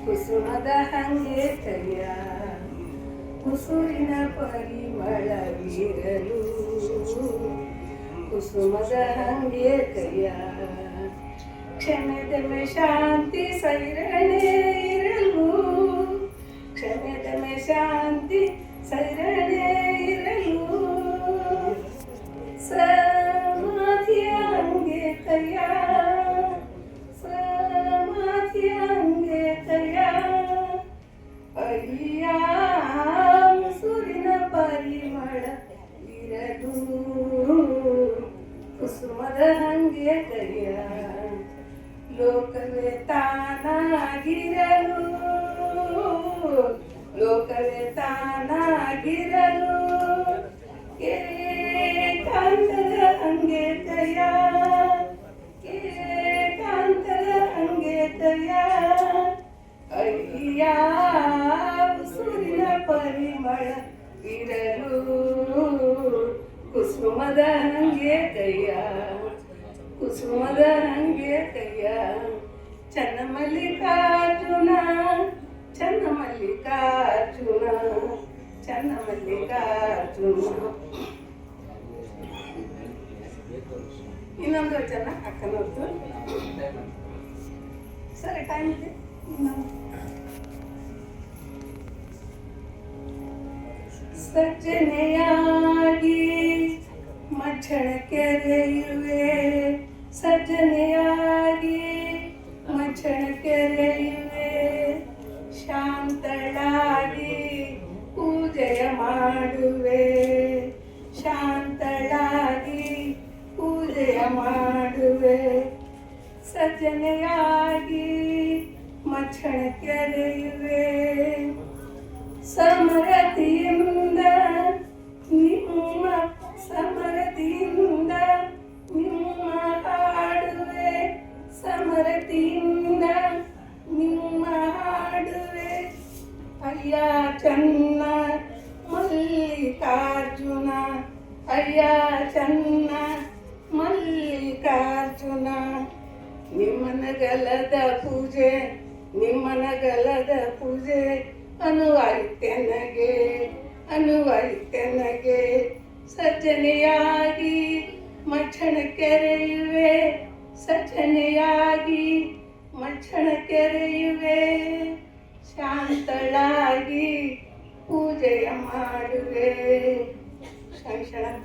ಕುಸುಮದ ಹಂಗೆ ಕೈಯ ಕುಸುರಿನ ಪರಿಮಳವಿರಲು ಕುಸುಮದ ಹಂಗೆ ಕೈಯ ಕ್ಷಮೆದಮೆ ಶಾಂತಿ ಸೈರಣೆ ಇರಲು ಕ್ಷಮೆದಮೆ ಶಾಂತಿ ಸೈರಣೆ ಇರಲು ಸಮಾಧಿಯ ಹಂಗೆ ಕೈಯ ಸಮಾಧಿಯ ಹಂಗೆ ಕೈಯ ಅಯ್ಯ ಸೂರಿನ ಪರಿಮಳ ಇರಲು ಕುಸುಮದ ಹಂಗೆ ಕೈಯ ಲೋಕವೇ ತಾನಾಗಿರಲು ಲೋಕವೇ ತಾನಾಗಿರಲು ಏಕಾಂತದ ಹಂಗೆ ಕೈಯ ಏಕಾಂತದ ಹಂಗೆ ಕೈಯ ಅಯ್ಯ ಸೂರಿನ ಪರಿಮಳ ಇರಲು ಕುಸುಮದ ಹಂಗೆ ಕೈಯ ಕುಸುಮದ ಹಂಗೆ ಕೈಯ ಚನ್ನಮಲ್ಲಿಕಾರ್ಜುನ ಚನ್ನಮಲ್ಲಿಕಾರ್ಜುನ ಚನ್ನಮಲ್ಲಿಕಾರ್ಜುನ ಇನ್ನೊಂದು ವಚನ ಅಕ್ಕನವ್ರದ್ದು ಸರಿ ಟೈಮ್ ಇದೆ ಸಜ್ಜನೆಯಾಗಿ ಮಚ್ಚಳ ಕೆರೆಯುವೆ ಸಜ್ಜನೆಯಾಗಿ ಮಚ್ಚಳ ಕೆರೆಯುವೆ ಶಾಂತಳಾಗಿ ಪೂಜೆಯ ಮಾಡುವೆ ಶಾಂತಳಾಗಿ ಪೂಜೆಯ ಮಾಡುವೆ ಸಜ್ಜನೆಯಾಗಿ ಮಚ್ಚಳ ಕೆರೆಯುವೆ ಸಮರತಿಯಿಂದ ನಿಮ್ಮ ಸಮರತಿಯಿಂದ ನಿಮ್ಮ ಹಾಡುವೆ ಸಮರತಿಯಿಂದ ನಿಮ್ಮ ಹಾಡುವೆ ಅಯ್ಯ ಚನ್ನ ಮಲ್ಲಿಕಾರ್ಜುನ ಅಯ್ಯ ಚನ್ನ ಮಲ್ಲಿಕಾರ್ಜುನ ನಿಮ್ಮನಗಲದ ಪೂಜೆ ನಿಮ್ಮನಗಲದ ಪೂಜೆ ಅನುವಾಯಿತೆನಗೆ ಅನುವಾಯಿತೆನಗೆ ಸಜ್ಜನೆಯಾಗಿ ಮಚ್ಚಣ ಕೆರೆಯುವೆ ಸಜ್ಜನೆಯಾಗಿ ಮಚ್ಚಣ ಕೆರೆಯುವೆ ಶಾಂತಳಾಗಿ ಪೂಜೆಯ ಮಾಡುವೆ ಶಾಂತ